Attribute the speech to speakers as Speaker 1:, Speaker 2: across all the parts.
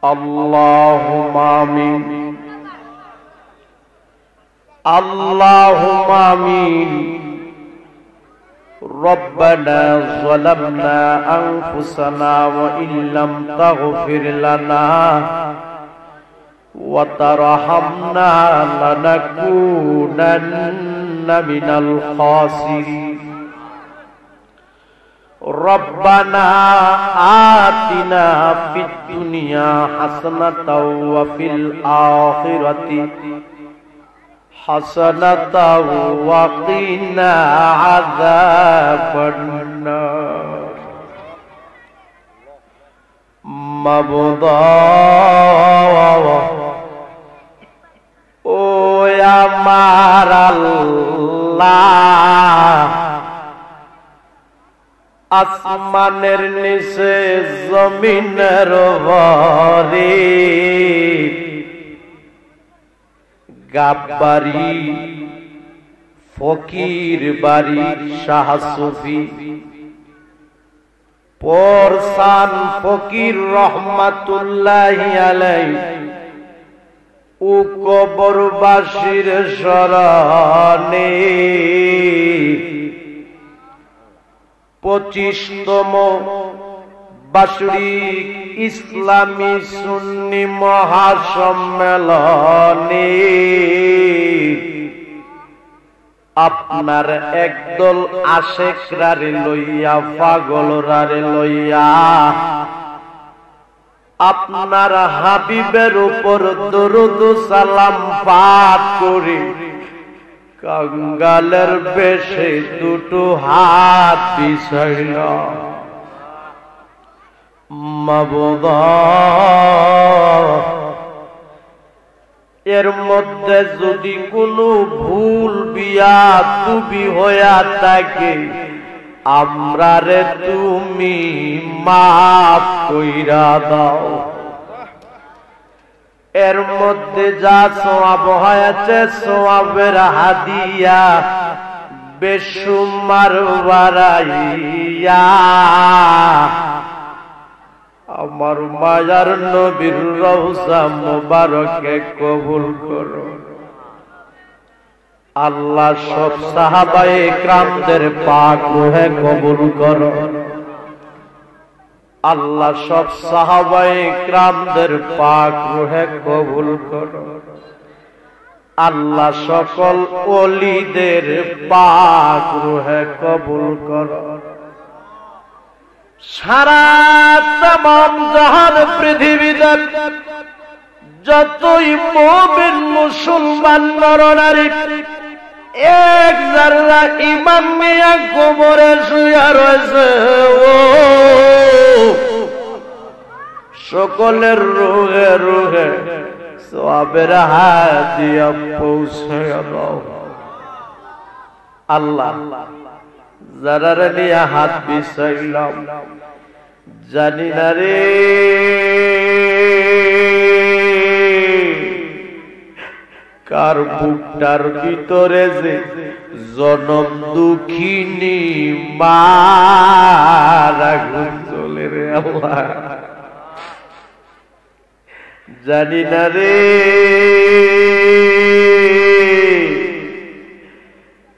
Speaker 1: اللهم آمين اللهم آمين ربنا ظلمنا أنفسنا وإن لم تغفر لنا وترحمنا لنكونن من الخاسرين ربنا آتنا في الدنيا حسنة وفي الآخرة حسنة وقنا عذاب النار مبضى ও আমার আল্লাহ আসমানের নিচে জমিনের উপরে গাববাড়ি ফকির বাড়ি শাহ সুফি পরসান ফকির রহমাতুল্লাহি আলাইহি ও কবরবাসীর শরণে 25তম বাৎসরিক ইসলামী সুন্নি মহাসম্মেলনে আপনার একদল আশেকরারে লইয়া পাগলরারে লইয়া আপনার হাবিবের উপর দরুদ সালাম পাঠ করে কাঙ্গালের বেশে দুটো হাত বিছাইল মাবুদ এর মধ্যে যদি কোনো ভুল বিয়াদবি হইয়া থাকে আমরারে তুমি মাফ কইরা দাও এর মধ্যে যা সওয়াব হয়েছে সওয়াবের হাদিয়া বেশুমার বাড়াইয়া আমার মায়ার নবীর রওজা মুবারকে কবুল করো আল্লাহ সব সাহাবায়ে কিরামদের পাক রূহে কবুল করো আল্লাহ সব সাহাবায়ে কিরামদের পাক রূহে কবুল করো আল্লাহ সকল ওলিদের পাক রূহে কবুল করো সারা तमाम জাহান পৃথিবীতে যতই মুমিন মুসলমান নরনারী এক যারা ঈমান নিয়ে কবরে শুয়ে রয়েছে ও সকলের রুহে রুহে সওয়াবের হাদিয়া পৌঁছে দাও আল্লাহ যারা নিয়ে হাত বিছাইলাম জানি না রে কার বুকটার ভিতরে যে জনম দুঃখিনী মারা চলে রে আল্লাহ জানি না রে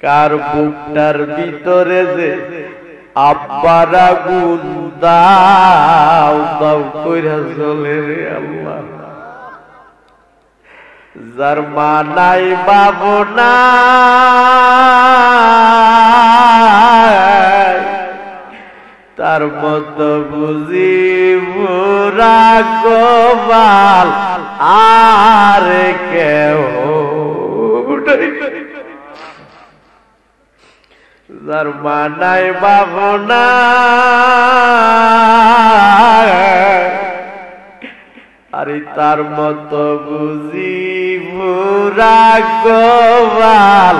Speaker 1: কার বুকটার ভিতরে যে আব্বারা গুণ দাও দাও কইরা চলে রে আল্লাহ যার মা নাই বাবু নাই তার মতো বুঝি বুড়া গোপাল আর কেউ যার মা নাই বাবু নাই আরে তার মতো বুঝি বুড়া গোপাল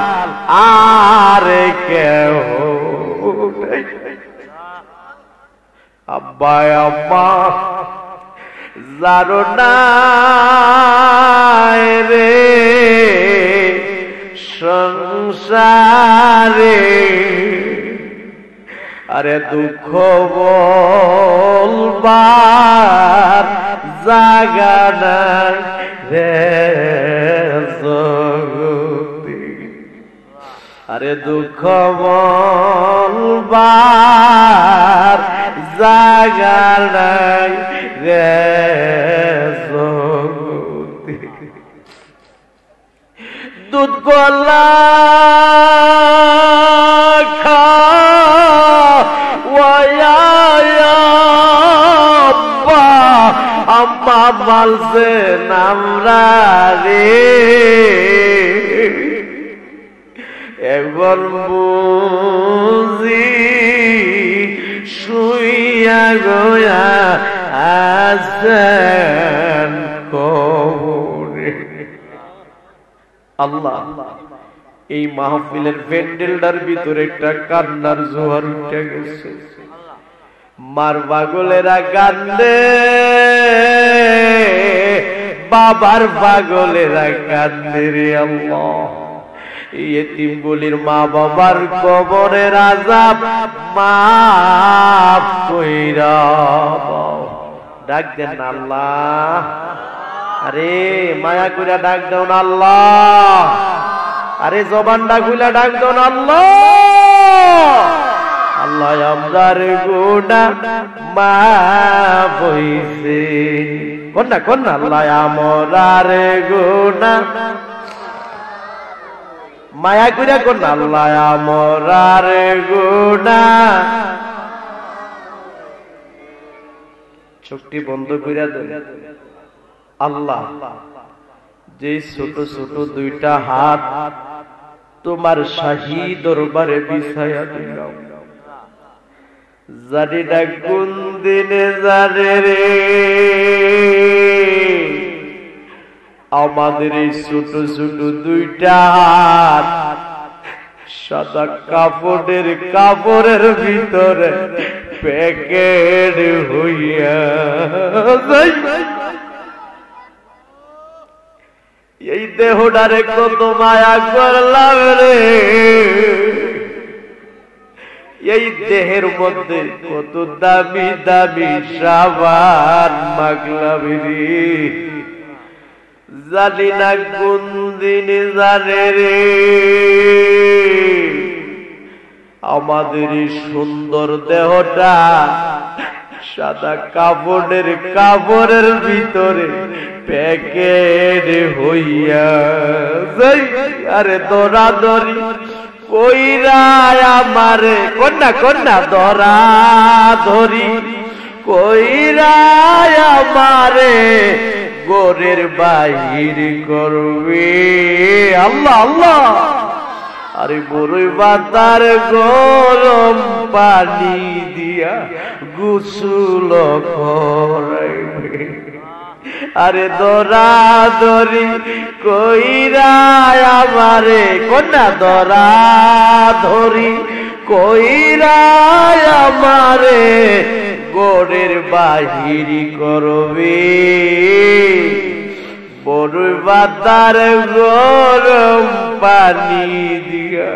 Speaker 1: আর কেউ আব্বা আম্মা যারো নাই রে সংসারে আরে দুঃখ বলবার জাগা নাই রে জগতে। আরে দুঃখ বলবার জাগা নাই রে জগতে। দুধ গলা আম্মা বলছে নামরা রে এখন বুঝি শুইয়া গয়া আছেন কবরে। আল্লাহ এই মাহফিলের প্যান্ডেলটার ভিতরে একটা কান্নার জোয়ার উঠে গেছে। মার পাগলেরা কান্দে, বাবার পাগলেরা কান্দে রে আল্লাহ। ইয়েতিমগুলির মা বাবার কবরের আযাব মাফ কইরা দাও। ডাক দেন না আল্লাহ, আরে মায়া কইরা ডাক দাও না আল্লাহ, আরে জবানটা খুইলা ডাক দাও না আল্লাহ। আল্লাহ আমরার গুনাহ মাফ হইছে, কোনটা কোন আল্লাহ আমরার গুনাহ মায়া কইরা কোন আল্লাহ আমরার গুনাহ। চোখটি বন্ধ কইরা দেন। আল্লাহ যে ছোট ছোট দুইটা হাত তোমার শাহী দরবারে বিছায়া দিলাম, জানি না কোন দিনে জানে রে আমাদের এই ছোট ছোট দুইটা হাত সাদা কাপড়ের ভিতরে প্যাকেট হইয়া যায়। এই দেহটারে কত মায়া করলাম রে, এই দেহের মধ্যে কত দামি দামি সাবান মাখলাম রে, জানি না কোন দিন জানে রে আমাদের এই সুন্দর দেহটা সাদা কাপড়ের ভিতরে প্যাকেট হইয়া যাই। আরে দরাদরি কইরা আমারে কন্যা দরা ধরি কইরা আমারে গোরের বাহির করবে। আল্লাহ আল্লাহ, আরে বড়ই বাতার গরম পানি দিয়া গোসল করাইবে। আরে দরা ধরি কইরা আমারে কন্যা দরা ধরি কইরা আমারে গোরের বাহির করবে। বড়ই বাতার গরম পানি দিয়া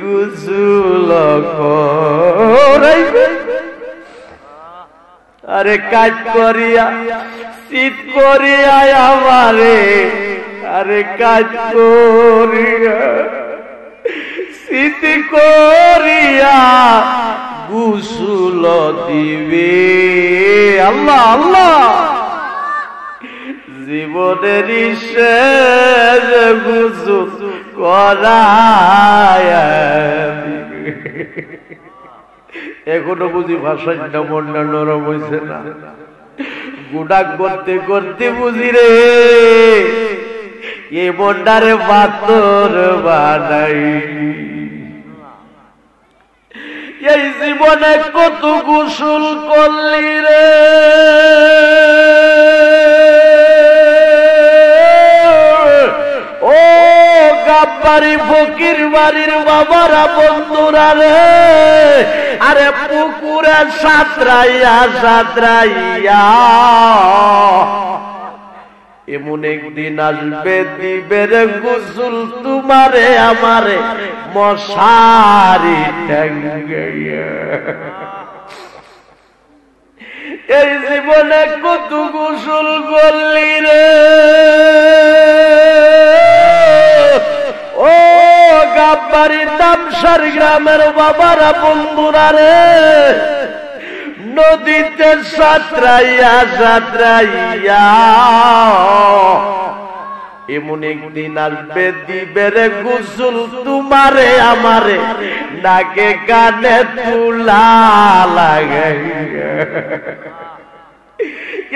Speaker 1: গোসল করাইবে। আরে কাজ করিয়া শীত করিয়া আমারে, আরে কাজ করিয়া শীত করিয়া গোসল দিবে। আল্লাহ আল্লাহ, জীবনের শেষ গোসল করায়া দিবে। এখনো বুঝি ভাষাটা মনটা নরম হয়েছে না, গুডা করতে করতে বুঝি রে এ মনটারে পাথর বানাই। এই জীবনে কত গোসল করলি রে, ও গাব্বারি ফকির বাড়ির বাবারা বন্ধুরা রে, আরে পুকুরে সাঁতরাইয়া সাঁতরাইয়া এমন একদিন আসবে দিবে রে গোসল তোমারে আমারে মশারি টাঙ্গাইয়া। এই জীবনে কত গোসল করলি রে ও গাববাড়ি তামসার গ্রামের বাবারা বন্ধুরা রে নদীতে সাঁতরাইয়া সাঁতরাইয়া এমন একদিন আসবে দিবে রে গোসল তোমারে আমারে নাকে কানে তুলা লাগাইয়া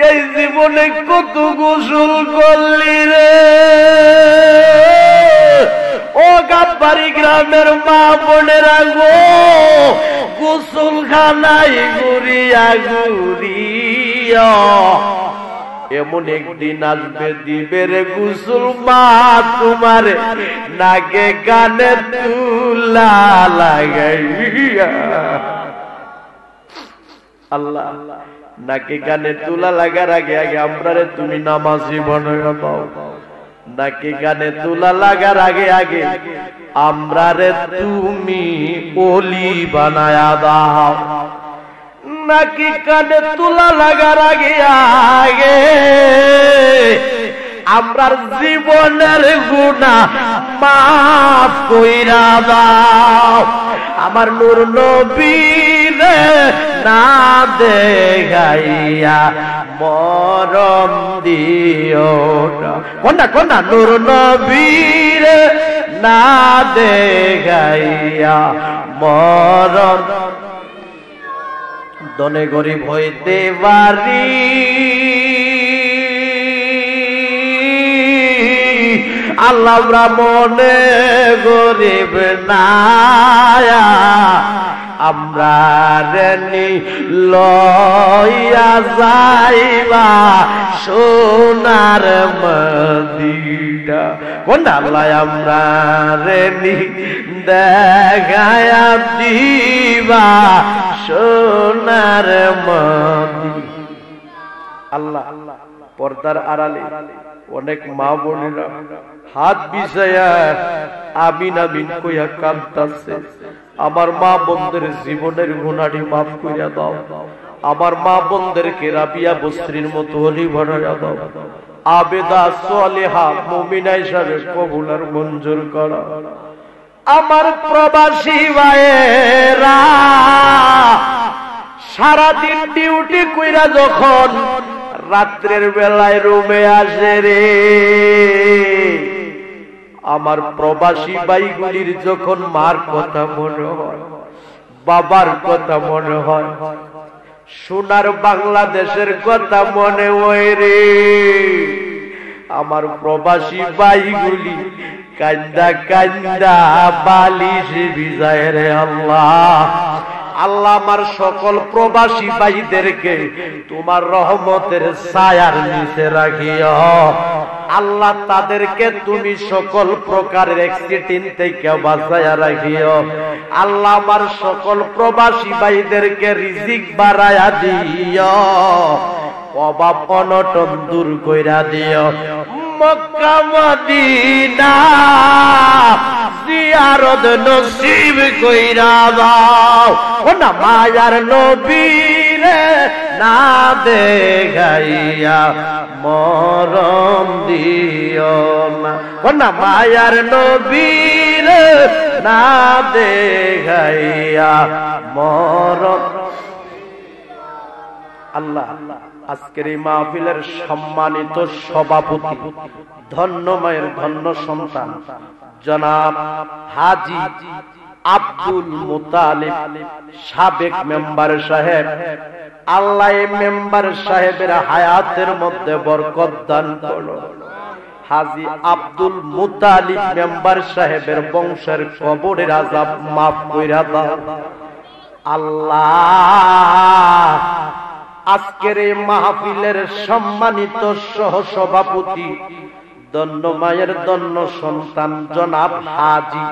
Speaker 1: এই জীবনে কত গোসল করলি রে ও গাববাড়ি গ্রামের মা বোনেরা গো গোসল খানাই ঘুরিয়া ঘুরিয়া এমন একদিন আসবে দিবে রে গোসল মা তোমারে নাকে কানে তুলা লাগাইয়া আল্লাহ নাকি গানে তুলা লাগার আগে আগে আমরা রে তুমি নামাজি বানায়া দাও নাকি গানে তুলা লাগার আগে আগে আমরা রে তুমি ওলি বানায়া দাও নাকি কানে তুলা লাগার আগে আগে আমরার জীবনের গুনাহ মাফ কইরা দাও আমার নূর নবীর না দেখাইয়া মরম দিও না কোনটা নূর নবীর না দেখাইয়া মরম দনে গরিব হইতে পারি আল্লাহ মনে গরিব নায়া আমরা রেনি লইয়া যাইবা সোনার মদিনা কোনটা আল্লাহ আমরা রেনি দেখায়া দিবা সোনার মদিনা আল্লাহ পর্দার আড়ালে অনেক মা বোনেরা হাত বিছায়া আমিন আমিন কইয়া কাঁদতাছে আমার মা বোনদের জীবনের গুনাহটি মাফ কইরা দাও আমার মা বোনদেরকে রাবিয়া বস্ত্রীর মতো ওলি বানায়া দাও আবেদা সালেহা মুমিনা হিসাবে কবুল আর মঞ্জুর করো আমার প্রবাসী ভাইয়েরা সারা দিন ডিউটি কইরা যখন রাত্রের বেলায় রুমে আসে রে আমার প্রবাসী ভাইগুলির যখন মার কথা মনে হয় বাবার কথা মনে হয় সোনার বাংলাদেশের কথা মনে হয় রে আমার প্রবাসী ভাইগুলি কান্দা কান্দা বালিশ ভিজায় রে আল্লাহ আল্লাহ আমার সকল প্রবাসী ভাইদেরকে তোমার রহমতের ছায়ার নিচে রাখিও আল্লাহ তাদেরকে তুমি সকল প্রকারের অ্যাক্সিডেন্ট থেকে বাঁচায়া রাখিও আল্লাহ আমার সকল প্রবাসী ভাইদেরকে রিজিক বাড়ায়া দিও অভাব অনটন দূর কইরা দিও মক্কা মদিনা জিয়ারত নসিব কইরা দাও ওনা মায়ার নবীরে না দেখাইয়া মরম দিও না ওনা মায়ার নবীরে না দেখাইয়া মরম আল্লাহ আজকের এই মাহফিলের সম্মানিত সভাপতি ধন্য মায়ের ধন্য সন্তান জনাব হাজী আব্দুল মুতালিব সাবেক মেম্বার সাহেব আল্লাহ এই মেম্বার সাহেবের হায়াতের মধ্যে বরকত দান করো হাজী আব্দুল মুতালিব মেম্বার সাহেবের বংশের কবরের আযাব মাফ কইরা দাও আল্লাহ আজকের এই মাহফিলের সম্মানিত সহসভাপতি দন্ন মায়ের দন্ন সন্তান জনাব হাজী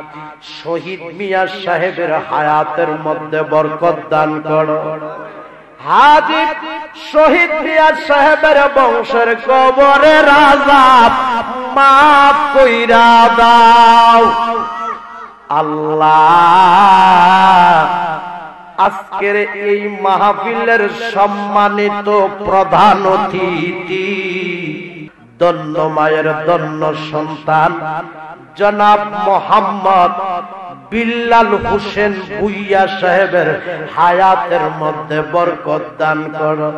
Speaker 1: শহীদ মিয়া সাহেবের হায়াতের মধ্যে বরকত দান করো হাজী শহীদ মিয়া সাহেবের বংশের কবরের আযাব মাফ কইরা দাও আল্লাহ আজকের এই মাহফিলের সম্মানিত প্রধান অতিথি, ধন্য মায়ের ধন্য সন্তান জনাব মোহাম্মদ বিল্লাল হোসেন ভুইয়া সাহেবের হায়াতের মধ্যে বরকত দান করো।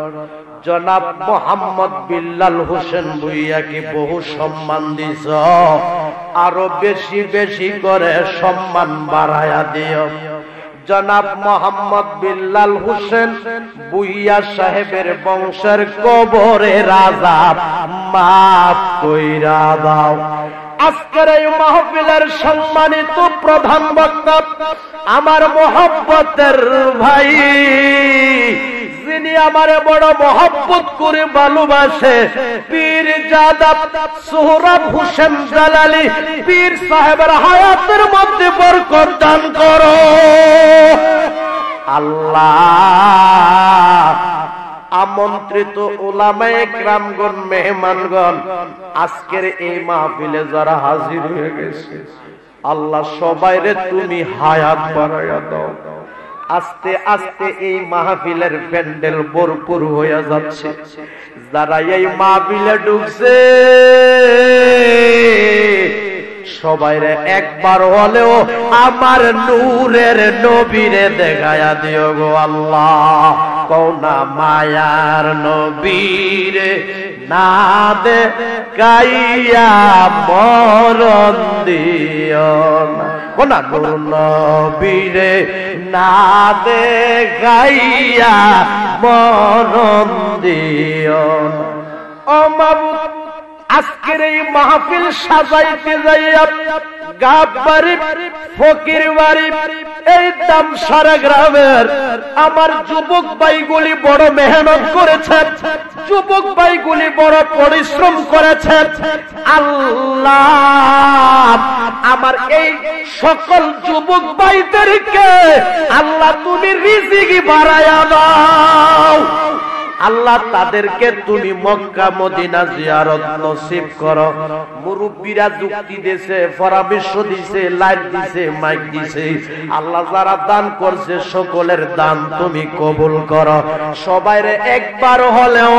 Speaker 1: জনাব মোহাম্মদ বিল্লাল হোসেন ভুইয়াকে বহু সম্মান দিছ, আরো বেশি বেশি করে সম্মান বাড়ায়া দিও। জনাব মোহাম্মদ বিল্লাল হোসেন ভুইয়া সাহেবের বংশের কবরের আযাব মাফ কইরা দাও। আজকের এই মাহফিলের সম্মানিত প্রধান বক্তা আমার মহব্বতের ভাই, যিনি আমারে বড় মহব্বত করে ভালোবাসে, পীর জাদা সোহরাব হোসেন জালালি পীর সাহেবের হায়াতের মধ্যে বরকত দান করো আল্লাহ। আমন্ত্রিত উলামায়ে কেরামগণ, মেহমানগণ, আজকের এই মাহফিলে যারা হাজির হয়ে গেছে, আল্লাহ সবাইরে তুমি হায়াত বাড়ায়া দাও। আস্তে আস্তে এই মাহফিলের প্যান্ডেল ভরপুর হয়ে যাচ্ছে। যারা এই মাহফিলে ঢুকছে সবাইরে একবার হলেও আমার নূরের নবীরে দেখায়া দিও গো আল্লাহ। কোনা মায়ার নবীরে না দেখাইয়া মরণ দিও না, কোনা নূর নবীরে না দেখাইয়া মরণ দিও না। ও মাবুদ, আজকের এই মাহফিল সাজাইতে যাইয়া গাববাড়ি ফকির বাড়ি এই দামসারা গ্রামের আমার যুবক ভাইগুলি বড় মেহনত করেছেন, যুবক ভাইগুলি বড় পরিশ্রম করেছেন। আল্লাহ আমার এই সকল যুবক ভাইদেরকে আল্লাহ তুমি রিজিক বাড়ায়া দাও। আল্লাহ তাদেরকে তুমি মক্কা মদিনা জিয়ারত নসিব করো। মুরব্বীরা যুক্তি দিয়েছে, পরামর্শ দিয়েছে, লাইট দিয়েছে, মাইক দিয়েছে। আল্লাহ যারা দান করছে সকলের দান তুমি কবুল করো। সবাইরে একবার হলেও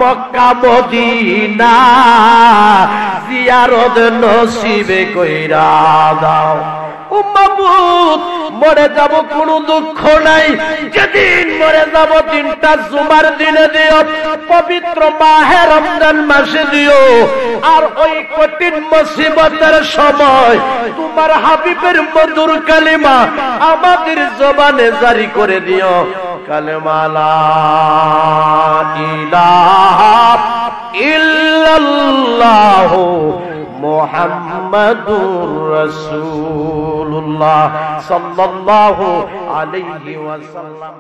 Speaker 1: মক্কা মদিনা জিয়ারত নসিবে কইরা দাও। ও মাবুদ, মরে যাব কোনো দুঃখ নাই, যেদিন মরে যাব দিনটা জুমার দিনে দিও, পবিত্র মাহে রমজান মাসে দিও। আর ওই কঠিন মুসিবতের সময় তোমার হাবিবের মধুর কালিমা আমাদের জবানে জারি করে দিও। কালেমা লা ইলাহা ইল্লাল্লাহু মুহাম্মাদুর রাসূলুল্লাহ সাল্লাল্লাহু আলাইহি ওয়াসাল্লাম।